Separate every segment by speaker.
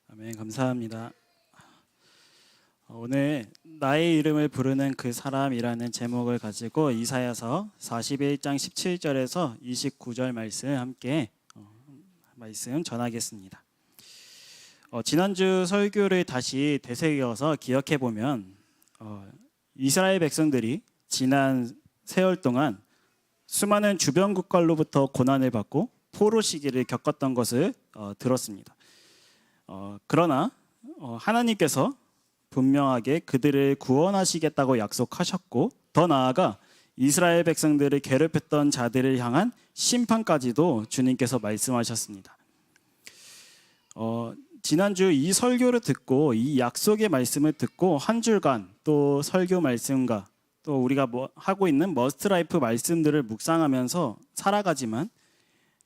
Speaker 1: 아멘. 감사합니다. 오늘 나의 이름을 부르는 그 사람이라는 제목을 가지고 이사야서 41장 17절에서 29절 말씀 함께 말씀 전하겠습니다. 지난주 설교를 다시 되새겨서 기억해 보면 이스라엘 백성들이 지난 세월 동안 수많은 주변 국가로부터 고난을 받고 포로 시기를 겪었던 것을 들었습니다. 그러나 하나님께서 분명하게 그들을 구원하시겠다고 약속하셨고, 더 나아가 이스라엘 백성들을 괴롭혔던 자들을 향한 심판까지도 주님께서 말씀하셨습니다. 지난주 이 설교를 듣고 이 약속의 말씀을 듣고 한 주간 또 설교 말씀과 또 우리가 하고 있는 머스트라이프 말씀들을 묵상하면서 살아가지만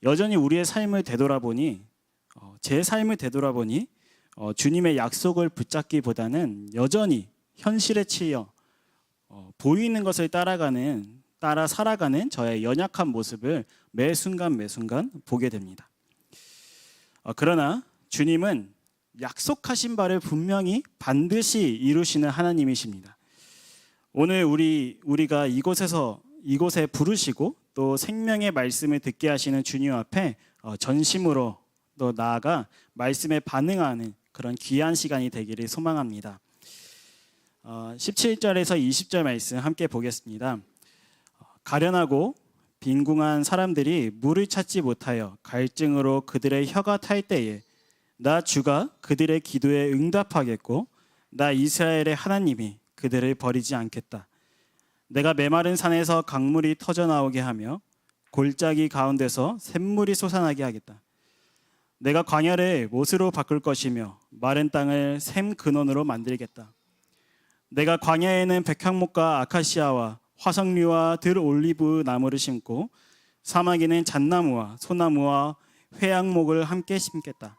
Speaker 1: 여전히 우리의 삶을 되돌아보니 제 삶을 되돌아보니 주님의 약속을 붙잡기보다는 여전히 현실에 치여 보이는 것을 따라 살아가는 저의 연약한 모습을 매 순간 보게 됩니다. 그러나 주님은 약속하신 바를 분명히 반드시 이루시는 하나님이십니다. 오늘 우리가 이곳에 부르시고 또 생명의 말씀을 듣게 하시는 주님 앞에 전심으로 또 나아가 말씀에 반응하는 그런 귀한 시간이 되기를 소망합니다. 17절에서 20절 말씀 함께 보겠습니다. 가련하고 빈궁한 사람들이 물을 찾지 못하여 갈증으로 그들의 혀가 탈 때에 나 주가 그들의 기도에 응답하겠고 나 이스라엘의 하나님이 그들을 버리지 않겠다. 내가 메마른 산에서 강물이 터져나오게 하며 골짜기 가운데서 샘물이 솟아나게 하겠다. 내가 광야를 못으로 바꿀 것이며 마른 땅을 샘 근원으로 만들겠다. 내가 광야에는 백향목과 아카시아와 화석류와 들 올리브 나무를 심고 사막에는 잣나무와 소나무와 회양목을 함께 심겠다.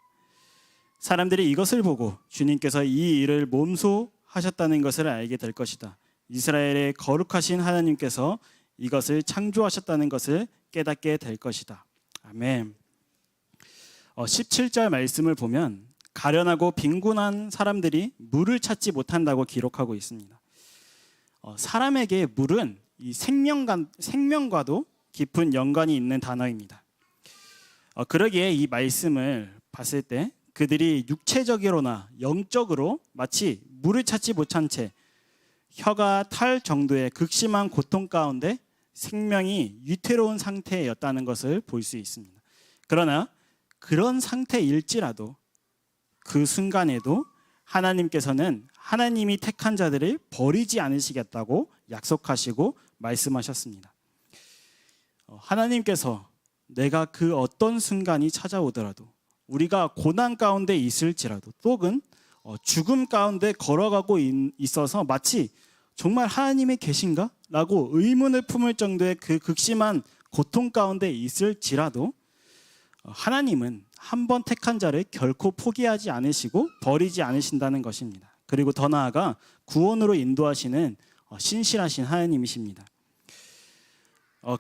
Speaker 1: 사람들이 이것을 보고 주님께서 이 일을 몸소 하셨다는 것을 알게 될 것이다. 이스라엘의 거룩하신 하나님께서 이것을 창조하셨다는 것을 깨닫게 될 것이다. 아멘. 17절 말씀을 보면 가련하고 빈곤한 사람들이 물을 찾지 못한다고 기록하고 있습니다. 사람에게 물은 이 생명과도 깊은 연관이 있는 단어입니다. 그러기에 이 말씀을 봤을 때 그들이 육체적으로나 영적으로 마치 물을 찾지 못한 채 혀가 탈 정도의 극심한 고통 가운데 생명이 위태로운 상태였다는 것을 볼 수 있습니다. 그러나 그런 상태일지라도 그 순간에도 하나님께서는 하나님이 택한 자들을 버리지 않으시겠다고 약속하시고 말씀하셨습니다. 하나님께서 내가 그 어떤 순간이 찾아오더라도 우리가 고난 가운데 있을지라도 또는 죽음 가운데 걸어가고 있어서 마치 정말 하나님이 계신가? 라고 의문을 품을 정도의 그 극심한 고통 가운데 있을지라도 하나님은 한 번 택한 자를 결코 포기하지 않으시고 버리지 않으신다는 것입니다. 그리고 더 나아가 구원으로 인도하시는 신실하신 하나님이십니다.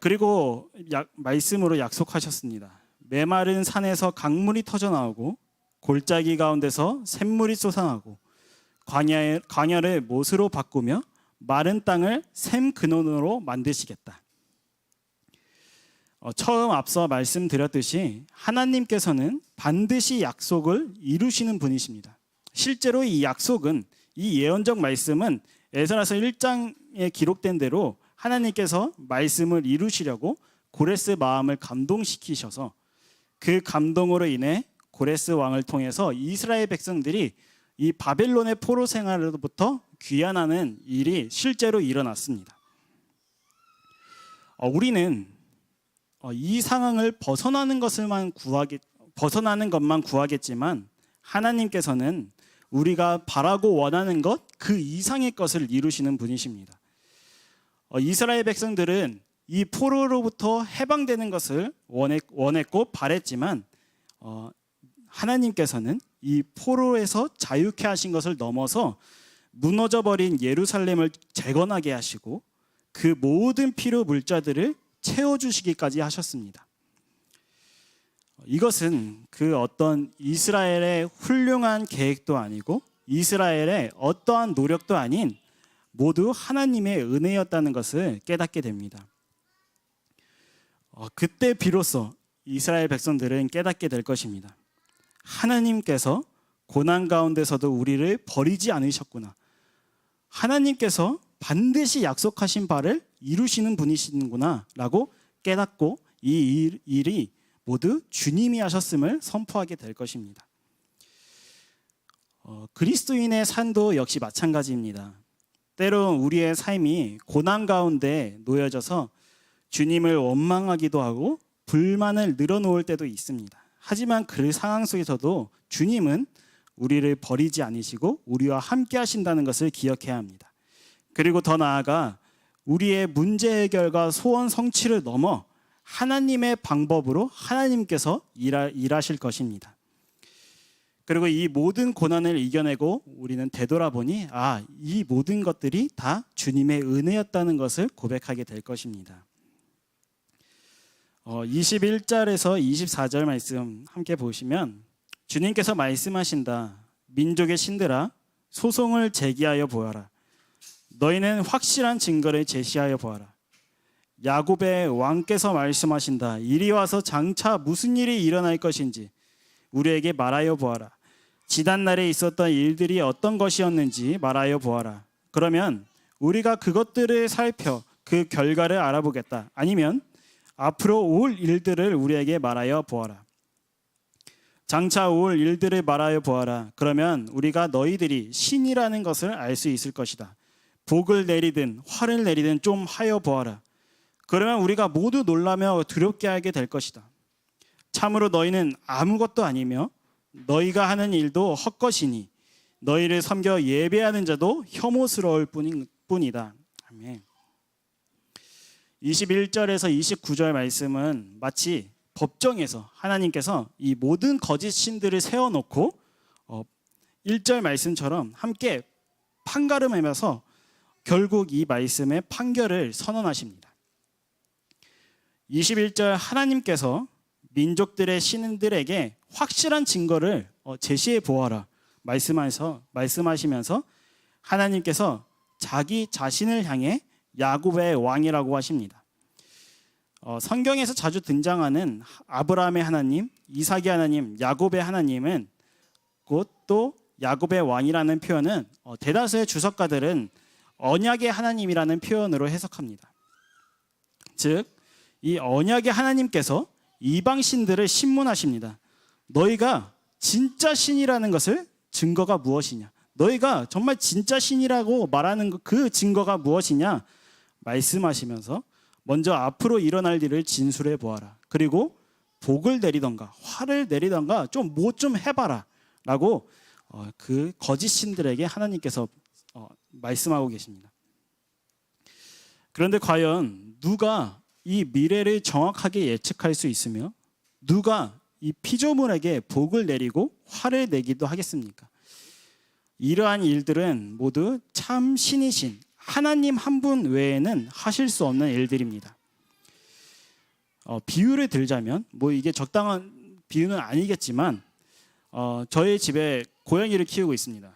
Speaker 1: 그리고 말씀으로 약속하셨습니다. 메마른 산에서 강물이 터져나오고 골짜기 가운데서 샘물이 솟아나고 광야를 못으로 바꾸며 마른 땅을 샘 근원으로 만드시겠다. 처음 앞서 말씀드렸듯이 하나님께서는 반드시 약속을 이루시는 분이십니다. 실제로 이 약속은 이 예언적 말씀은 에스라서 1장에 기록된 대로 하나님께서 말씀을 이루시려고 고레스 마음을 감동시키셔서 그 감동으로 인해 고레스 왕을 통해서 이스라엘 백성들이 이 바벨론의 포로 생활로부터 귀환하는 일이 실제로 일어났습니다. 우리는 이 상황을 벗어나는 것만 구하겠지만 하나님께서는 우리가 바라고 원하는 것 그 이상의 것을 이루시는 분이십니다. 이스라엘 백성들은 이 포로로부터 해방되는 것을 원했고 바랬지만 하나님께서는 이 포로에서 자유케 하신 것을 넘어서 무너져버린 예루살렘을 재건하게 하시고 그 모든 필요 물자들을 채워주시기까지 하셨습니다. 이것은 그 어떤 이스라엘의 훌륭한 계획도 아니고 이스라엘의 어떠한 노력도 아닌 모두 하나님의 은혜였다는 것을 깨닫게 됩니다. 그때 비로소 이스라엘 백성들은 깨닫게 될 것입니다. 하나님께서 고난 가운데서도 우리를 버리지 않으셨구나. 하나님께서 반드시 약속하신 바를 이루시는 분이시는구나 라고 깨닫고 이 일이 모두 주님이 하셨음을 선포하게 될 것입니다. 그리스도인의 삶도 역시 마찬가지입니다. 때론 우리의 삶이 고난 가운데 놓여져서 주님을 원망하기도 하고 불만을 늘어놓을 때도 있습니다. 하지만 그 상황 속에서도 주님은 우리를 버리지 않으시고 우리와 함께 하신다는 것을 기억해야 합니다. 그리고 더 나아가 우리의 문제 해결과 소원 성취를 넘어 하나님의 방법으로 하나님께서 일하실 것입니다. 그리고 이 모든 고난을 이겨내고 우리는 되돌아보니 이 모든 것들이 다 주님의 은혜였다는 것을 고백하게 될 것입니다. 21절에서 24절 말씀 함께 보시면 주님께서 말씀하신다. 민족의 신들아 소송을 제기하여 보아라. 너희는 확실한 증거를 제시하여 보아라. 야곱의 왕께서 말씀하신다. 이리 와서 장차 무슨 일이 일어날 것인지 우리에게 말하여 보아라. 지난날에 있었던 일들이 어떤 것이었는지 말하여 보아라. 그러면 우리가 그것들을 살펴 그 결과를 알아보겠다. 아니면 앞으로 올 일들을 우리에게 말하여 보아라. 장차 올 일들을 말하여 보아라. 그러면 우리가 너희들이 신이라는 것을 알 수 있을 것이다. 복을 내리든 화를 내리든 좀 하여 보아라. 그러면 우리가 모두 놀라며 두렵게 하게 될 것이다. 참으로 너희는 아무것도 아니며 너희가 하는 일도 헛것이니 너희를 섬겨 예배하는 자도 혐오스러울 뿐이다. 아멘. 21절에서 29절 말씀은 마치 법정에서 하나님께서 이 모든 거짓 신들을 세워놓고 1절 말씀처럼 함께 판가름하면서 결국 이 말씀의 판결을 선언하십니다. 21절 하나님께서 민족들의 신들에게 확실한 증거를 제시해 보아라 말씀하시면서 하나님께서 자기 자신을 향해 야곱의 왕이라고 하십니다. 성경에서 자주 등장하는 아브라함의 하나님, 이삭의 하나님, 야곱의 하나님은 곧 또 야곱의 왕이라는 표현은 대다수의 주석가들은 언약의 하나님이라는 표현으로 해석합니다. 즉, 이 언약의 하나님께서 이방 신들을 신문하십니다. 너희가 진짜 신이라는 것을 증거가 무엇이냐? 너희가 정말 진짜 신이라고 말하는 그 증거가 무엇이냐? 말씀하시면서 먼저 앞으로 일어날 일을 진술해 보아라. 그리고 복을 내리던가 화를 내리던가 좀 해봐라 라고 그 거짓 신들에게 하나님께서 말씀하고 계십니다. 그런데 과연 누가 이 미래를 정확하게 예측할 수 있으며 누가 이 피조물에게 복을 내리고 화를 내기도 하겠습니까? 이러한 일들은 모두 참 신이신 하나님 한 분 외에는 하실 수 없는 일들입니다. 비유를 들자면 이게 적당한 비유는 아니겠지만 저희 집에 고양이를 키우고 있습니다.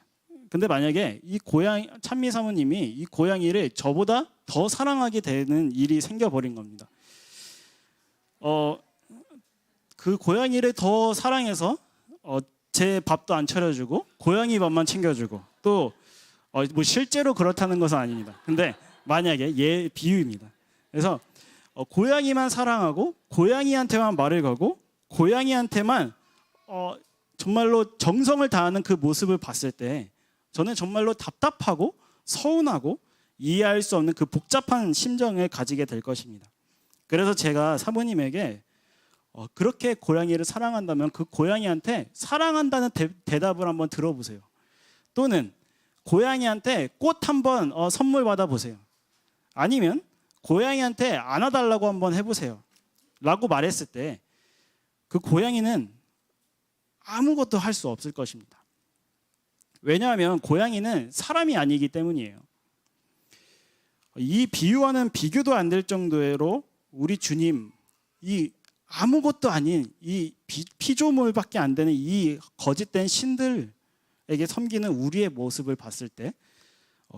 Speaker 1: 근데 만약에 이 고양이 찬미 사모님이 이 고양이를 저보다 더 사랑하게 되는 일이 생겨버린 겁니다. 그 고양이를 더 사랑해서 제 밥도 안 차려주고 고양이 밥만 챙겨주고 또 실제로 그렇다는 것은 아닙니다. 근데 만약에 비유입니다. 그래서 고양이만 사랑하고 고양이한테만 말을 걸고 고양이한테만 정말로 정성을 다하는 그 모습을 봤을 때 저는 정말로 답답하고 서운하고 이해할 수 없는 그 복잡한 심정을 가지게 될 것입니다. 그래서 제가 사모님에게 그렇게 고양이를 사랑한다면 그 고양이한테 사랑한다는 대답을 한번 들어보세요. 또는 고양이한테 꽃 한번 선물 받아보세요. 아니면 고양이한테 안아달라고 한번 해보세요. 라고 말했을 때 그 고양이는 아무것도 할 수 없을 것입니다. 왜냐하면 고양이는 사람이 아니기 때문이에요. 이 비유와는 비교도 안 될 정도로 우리 주님, 이 아무것도 아닌 이 피조물밖에 안 되는 이 거짓된 신들에게 섬기는 우리의 모습을 봤을 때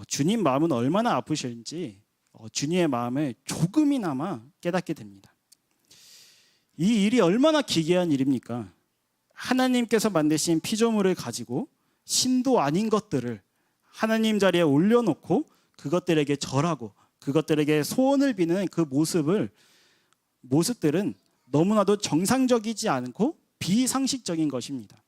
Speaker 1: 주님 마음은 얼마나 아프실지 주님의 마음을 조금이나마 깨닫게 됩니다. 이 일이 얼마나 기괴한 일입니까? 하나님께서 만드신 피조물을 가지고 신도 아닌 것들을 하나님 자리에 올려놓고 그것들에게 절하고 그것들에게 소원을 비는 그 모습들은 너무나도 정상적이지 않고 비상식적인 것입니다.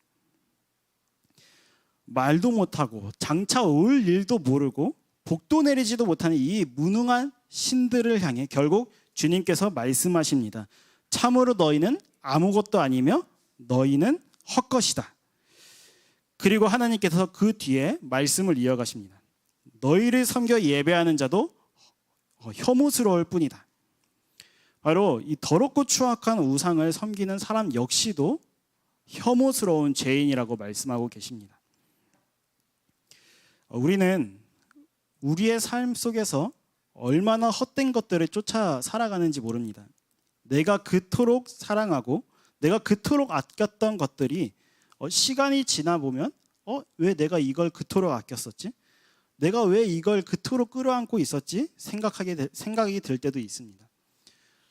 Speaker 1: 말도 못하고 장차 올 일도 모르고 복도 내리지도 못하는 이 무능한 신들을 향해 결국 주님께서 말씀하십니다. 참으로 너희는 아무것도 아니며 너희는 헛것이다. 그리고 하나님께서 그 뒤에 말씀을 이어가십니다. 너희를 섬겨 예배하는 자도 혐오스러울 뿐이다. 바로 이 더럽고 추악한 우상을 섬기는 사람 역시도 혐오스러운 죄인이라고 말씀하고 계십니다. 우리는 우리의 삶 속에서 얼마나 헛된 것들을 쫓아 살아가는지 모릅니다. 내가 그토록 사랑하고 내가 그토록 아꼈던 것들이 시간이 지나 보면 왜 내가 이걸 그토록 아꼈었지? 내가 왜 이걸 그토록 끌어안고 있었지? 생각이 들 때도 있습니다.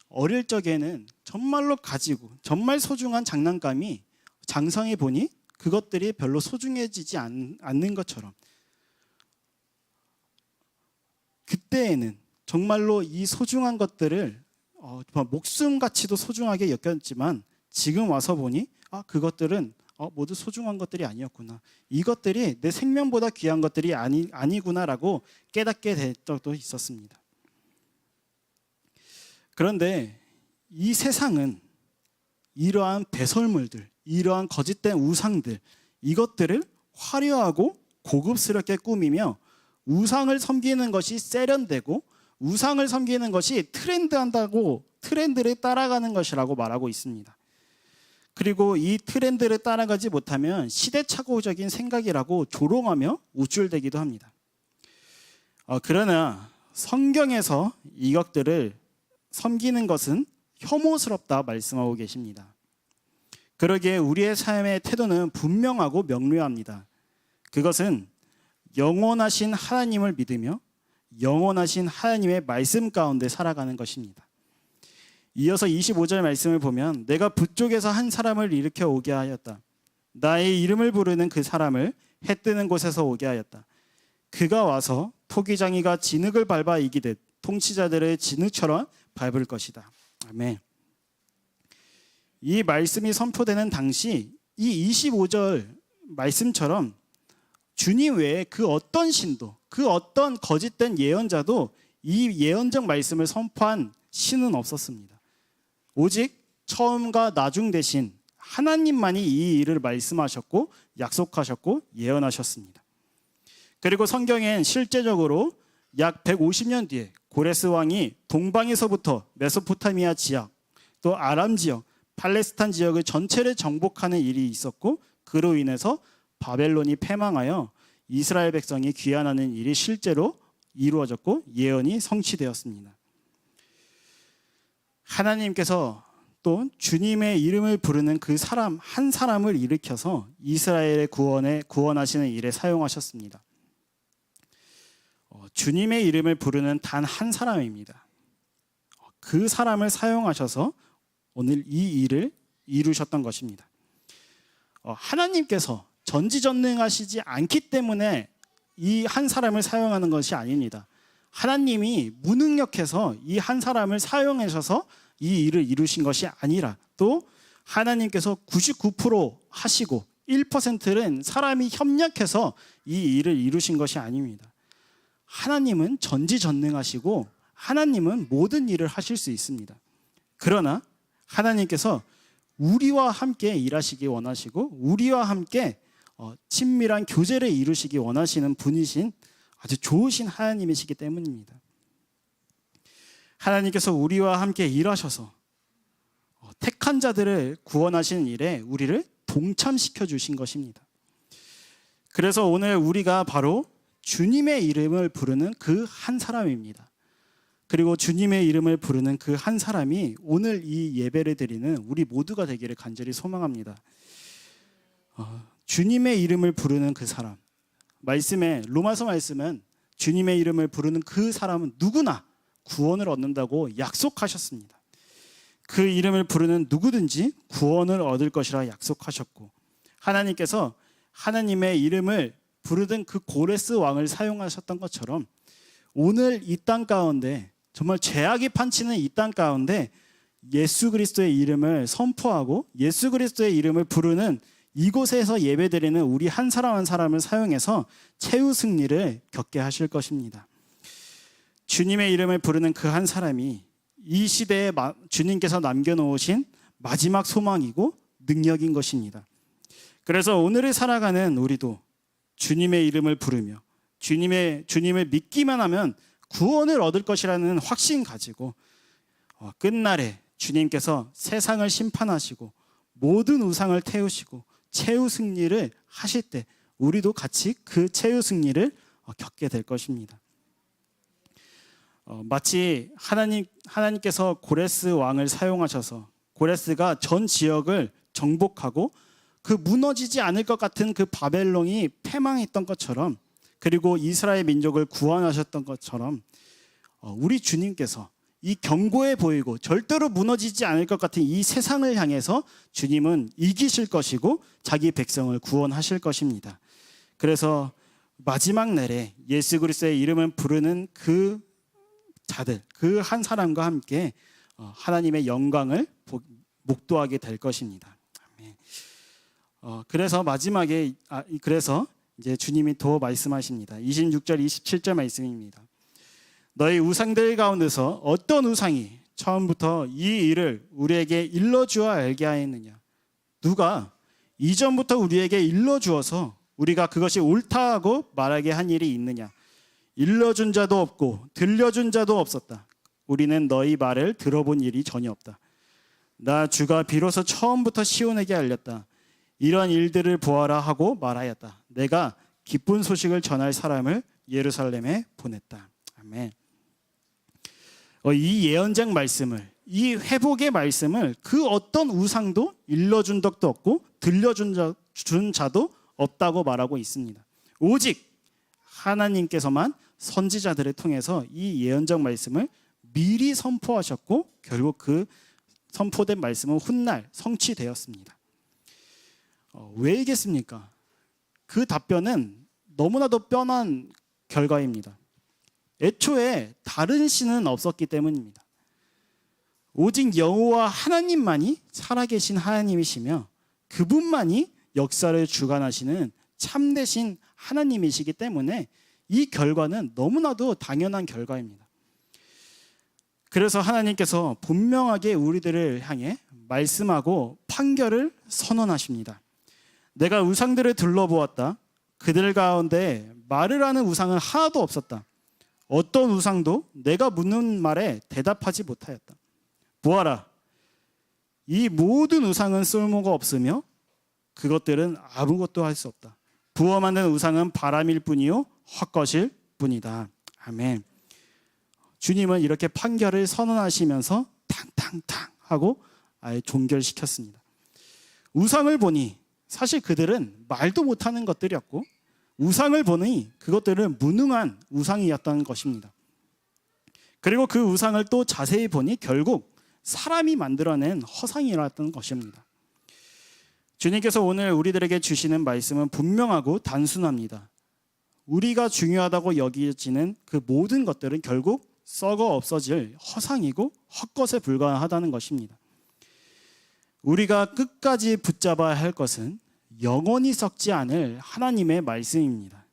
Speaker 1: 어릴 적에는 정말로 가지고 정말 소중한 장난감이 장성해 보니 그것들이 별로 소중해지지 않는 것처럼 그때에는 정말로 이 소중한 것들을 목숨같이도 소중하게 여겼지만 지금 와서 보니 그것들은 모두 소중한 것들이 아니었구나. 이것들이 내 생명보다 귀한 것들이 아니구나라고 깨닫게 된 적도 있었습니다. 그런데 이 세상은 이러한 배설물들, 이러한 거짓된 우상들, 이것들을 화려하고 고급스럽게 꾸미며 우상을 섬기는 것이 세련되고 우상을 섬기는 것이 트렌드한다고 트렌드를 따라가는 것이라고 말하고 있습니다. 그리고 이 트렌드를 따라가지 못하면 시대착오적인 생각이라고 조롱하며 우쭐대기도 합니다. 그러나 성경에서 이것들을 섬기는 것은 혐오스럽다 말씀하고 계십니다. 그러기에 우리의 삶의 태도는 분명하고 명료합니다. 그것은 영원하신 하나님을 믿으며 영원하신 하나님의 말씀 가운데 살아가는 것입니다. 이어서 25절 말씀을 보면 내가 북쪽에서 한 사람을 일으켜 오게 하였다. 나의 이름을 부르는 그 사람을 해 뜨는 곳에서 오게 하였다. 그가 와서 토기장이가 진흙을 밟아 이기듯 통치자들의 진흙처럼 밟을 것이다. 아멘. 이 말씀이 선포되는 당시 이 25절 말씀처럼 주님 외에 그 어떤 신도, 그 어떤 거짓된 예언자도 이 예언적 말씀을 선포한 신은 없었습니다. 오직 처음과 나중 대신 하나님만이 이 일을 말씀하셨고 약속하셨고 예언하셨습니다. 그리고 성경엔 실제적으로 약 150년 뒤에 고레스 왕이 동방에서부터 메소포타미아 지역, 또 아람 지역, 팔레스타인 지역을 전체를 정복하는 일이 있었고 그로 인해서 바벨론이 패망하여 이스라엘 백성이 귀환하는 일이 실제로 이루어졌고 예언이 성취되었습니다. 하나님께서 또 주님의 이름을 부르는 그 사람 한 사람을 일으켜서 이스라엘의 구원하시는 일에 사용하셨습니다. 주님의 이름을 부르는 단 한 사람입니다. 그 사람을 사용하셔서 오늘 이 일을 이루셨던 것입니다. 하나님께서 전지전능하시지 않기 때문에 이 한 사람을 사용하는 것이 아닙니다. 하나님이 무능력해서 이 한 사람을 사용하셔서 이 일을 이루신 것이 아니라 또 하나님께서 99% 하시고 1%는 사람이 협력해서 이 일을 이루신 것이 아닙니다. 하나님은 전지전능하시고 하나님은 모든 일을 하실 수 있습니다. 그러나 하나님께서 우리와 함께 일하시기 원하시고 우리와 함께 친밀한 교제를 이루시기 원하시는 분이신 아주 좋으신 하나님이시기 때문입니다. 하나님께서 우리와 함께 일하셔서 택한 자들을 구원하시는 일에 우리를 동참시켜 주신 것입니다. 그래서 오늘 우리가 바로 주님의 이름을 부르는 그 한 사람입니다. 그리고 주님의 이름을 부르는 그 한 사람이 오늘 이 예배를 드리는 우리 모두가 되기를 간절히 소망합니다. 주님의 이름을 부르는 그 사람, 말씀에 로마서 말씀은 주님의 이름을 부르는 그 사람은 누구나 구원을 얻는다고 약속하셨습니다. 그 이름을 부르는 누구든지 구원을 얻을 것이라 약속하셨고, 하나님께서 하나님의 이름을 부르던 그 고레스 왕을 사용하셨던 것처럼 오늘 이 땅 가운데, 정말 죄악이 판치는 이 땅 가운데 예수 그리스도의 이름을 선포하고 예수 그리스도의 이름을 부르는 이곳에서 예배드리는 우리 한 사람 한 사람을 사용해서 최후 승리를 겪게 하실 것입니다. 주님의 이름을 부르는 그 한 사람이 이 시대에 주님께서 남겨놓으신 마지막 소망이고 능력인 것입니다. 그래서 오늘을 살아가는 우리도 주님의 이름을 부르며 주님을 믿기만 하면 구원을 얻을 것이라는 확신 가지고 끝날에 주님께서 세상을 심판하시고 모든 우상을 태우시고 최후 승리를 하실 때 우리도 같이 그 최후 승리를 겪게 될 것입니다. 마치 하나님께서 고레스 왕을 사용하셔서 고레스가 전 지역을 정복하고 그 무너지지 않을 것 같은 그 바벨론이 패망했던 것처럼, 그리고 이스라엘 민족을 구원하셨던 것처럼 우리 주님께서 이 견고해 보이고 절대로 무너지지 않을 것 같은 이 세상을 향해서 주님은 이기실 것이고 자기 백성을 구원하실 것입니다. 그래서 마지막 날에 예수 그리스도의 이름을 부르는 그 자들, 그 한 사람과 함께 하나님의 영광을 목도하게 될 것입니다. 그래서 마지막에 그래서 이제 주님이 더 말씀하십니다. 26절 27절 말씀입니다. 너희 우상들 가운데서 어떤 우상이 처음부터 이 일을 우리에게 일러주어 알게 하였느냐? 누가 이전부터 우리에게 일러주어서 우리가 그것이 옳다 하고 말하게 한 일이 있느냐? 일러준 자도 없고 들려준 자도 없었다. 우리는 너희 말을 들어본 일이 전혀 없다. 나 주가 비로소 처음부터 시온에게 알렸다. 이런 일들을 보아라 하고 말하였다. 내가 기쁜 소식을 전할 사람을 예루살렘에 보냈다. 아멘. 이 예언장 말씀을, 이 회복의 말씀을 그 어떤 우상도 일러준 적도 없고 들려준 자도 없다고 말하고 있습니다. 오직 하나님께서만 선지자들을 통해서 이 예언장 말씀을 미리 선포하셨고 결국 그 선포된 말씀은 훗날 성취되었습니다. 왜이겠습니까? 그 답변은 너무나도 뻔한 결과입니다. 애초에 다른 신은 없었기 때문입니다. 오직 여호와 하나님만이 살아계신 하나님이시며 그분만이 역사를 주관하시는 참되신 하나님이시기 때문에 이 결과는 너무나도 당연한 결과입니다. 그래서 하나님께서 분명하게 우리들을 향해 말씀하고 판결을 선언하십니다. 내가 우상들을 둘러보았다. 그들 가운데 말을 하는 우상은 하나도 없었다. 어떤 우상도 내가 묻는 말에 대답하지 못하였다. 보아라, 이 모든 우상은 쓸모가 없으며 그것들은 아무것도 할 수 없다. 부어 만든 우상은 바람일 뿐이요 헛것일 뿐이다. 아멘. 주님은 이렇게 판결을 선언하시면서 탕탕탕 하고 아예 종결시켰습니다. 우상을 보니 사실 그들은 말도 못하는 것들이었고 우상을 보니 그것들은 무능한 우상이었던 것입니다. 그리고 그 우상을 또 자세히 보니 결국 사람이 만들어낸 허상이었던 것입니다. 주님께서 오늘 우리들에게 주시는 말씀은 분명하고 단순합니다. 우리가 중요하다고 여겨지는 그 모든 것들은 결국 썩어 없어질 허상이고 헛것에 불과하다는 것입니다. 우리가 끝까지 붙잡아야 할 것은 영원히 썩지 않을 하나님의 말씀입니다.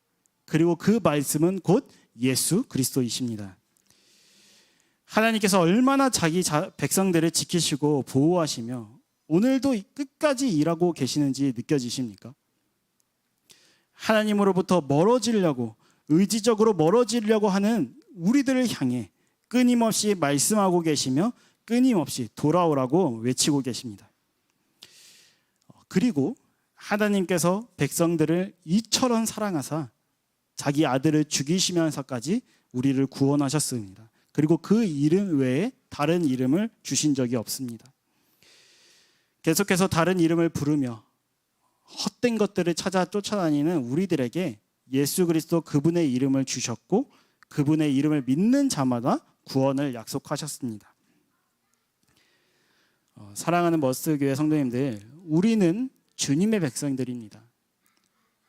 Speaker 1: 그리고 그 말씀은 곧 예수 그리스도이십니다. 하나님께서 얼마나 자기 백성들을 지키시고 보호하시며 오늘도 끝까지 일하고 계시는지 느껴지십니까? 하나님으로부터 멀어지려고 의지적으로 멀어지려고 하는 우리들을 향해 끊임없이 말씀하고 계시며 끊임없이 돌아오라고 외치고 계십니다. 그리고 하나님께서 백성들을 이처럼 사랑하사 자기 아들을 죽이시면서까지 우리를 구원하셨습니다. 그리고 그 이름 외에 다른 이름을 주신 적이 없습니다. 계속해서 다른 이름을 부르며 헛된 것들을 찾아 쫓아다니는 우리들에게 예수 그리스도 그분의 이름을 주셨고 그분의 이름을 믿는 자마다 구원을 약속하셨습니다. 사랑하는 머스교회 성도님들, 우리는 주님의 백성들입니다.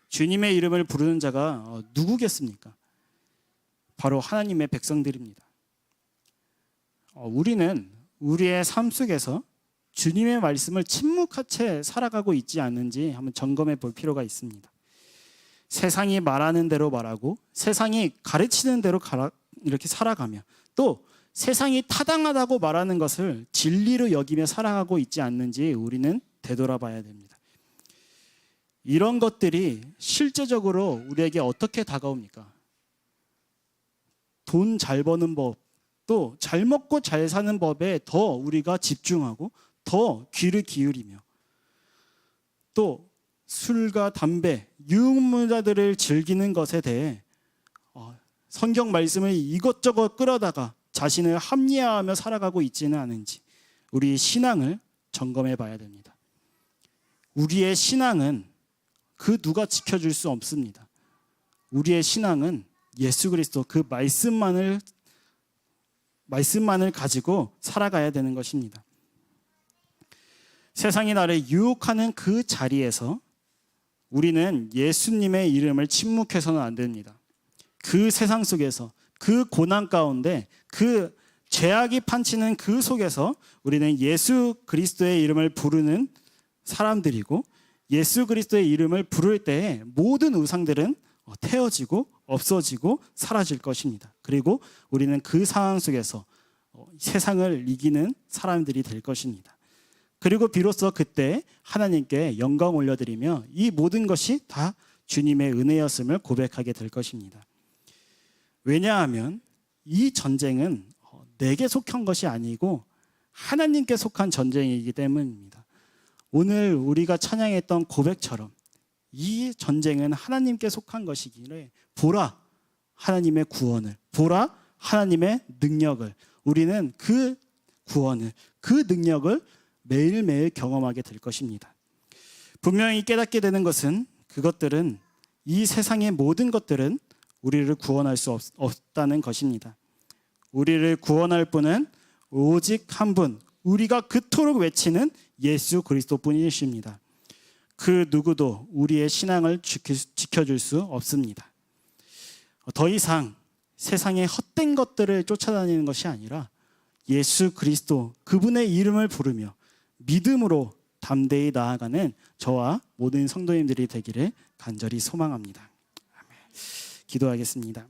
Speaker 1: 주님의 이름을 부르는 자가 누구겠습니까? 바로 하나님의 백성들입니다. 우리는 우리의 삶 속에서 주님의 말씀을 침묵한 채 살아가고 있지 않는지 한번 점검해 볼 필요가 있습니다. 세상이 말하는 대로 말하고 세상이 가르치는 대로 이렇게 살아가며 또 세상이 타당하다고 말하는 것을 진리로 여기며 살아가고 있지 않는지 우리는 되돌아봐야 됩니다. 이런 것들이 실제적으로 우리에게 어떻게 다가옵니까? 돈 잘 버는 법, 또 잘 먹고 잘 사는 법에 더 우리가 집중하고 더 귀를 기울이며 또 술과 담배, 유흥물자들을 즐기는 것에 대해 성경 말씀을 이것저것 끌어다가 자신을 합리화하며 살아가고 있지는 않은지 우리 신앙을 점검해 봐야 됩니다. 우리의 신앙은 그 누가 지켜줄 수 없습니다. 우리의 신앙은 예수 그리스도 그 말씀만을 가지고 살아가야 되는 것입니다. 세상이 나를 유혹하는 그 자리에서 우리는 예수님의 이름을 침묵해서는 안 됩니다. 그 세상 속에서 그 고난 가운데 그 죄악이 판치는 그 속에서 우리는 예수 그리스도의 이름을 부르는 사람들이고 예수 그리스도의 이름을 부를 때에 모든 우상들은 태워지고 없어지고 사라질 것입니다. 그리고 우리는 그 상황 속에서 세상을 이기는 사람들이 될 것입니다. 그리고 비로소 그때 하나님께 영광 올려드리며 이 모든 것이 다 주님의 은혜였음을 고백하게 될 것입니다. 왜냐하면 이 전쟁은 내게 속한 것이 아니고 하나님께 속한 전쟁이기 때문입니다. 오늘 우리가 찬양했던 고백처럼 이 전쟁은 하나님께 속한 것이기에 보라 하나님의 구원을, 보라 하나님의 능력을, 우리는 그 구원을, 그 능력을 매일매일 경험하게 될 것입니다. 분명히 깨닫게 되는 것은 그것들은 이 세상의 모든 것들은 우리를 구원할 수 없다는 것입니다. 우리를 구원할 분은 오직 한 분, 우리가 그토록 외치는 예수 그리스도뿐이십니다. 그 누구도 우리의 신앙을 지켜줄 수 없습니다. 더 이상 세상의 헛된 것들을 쫓아다니는 것이 아니라 예수 그리스도 그분의 이름을 부르며 믿음으로 담대히 나아가는 저와 모든 성도님들이 되기를 간절히 소망합니다. 아멘. 기도하겠습니다.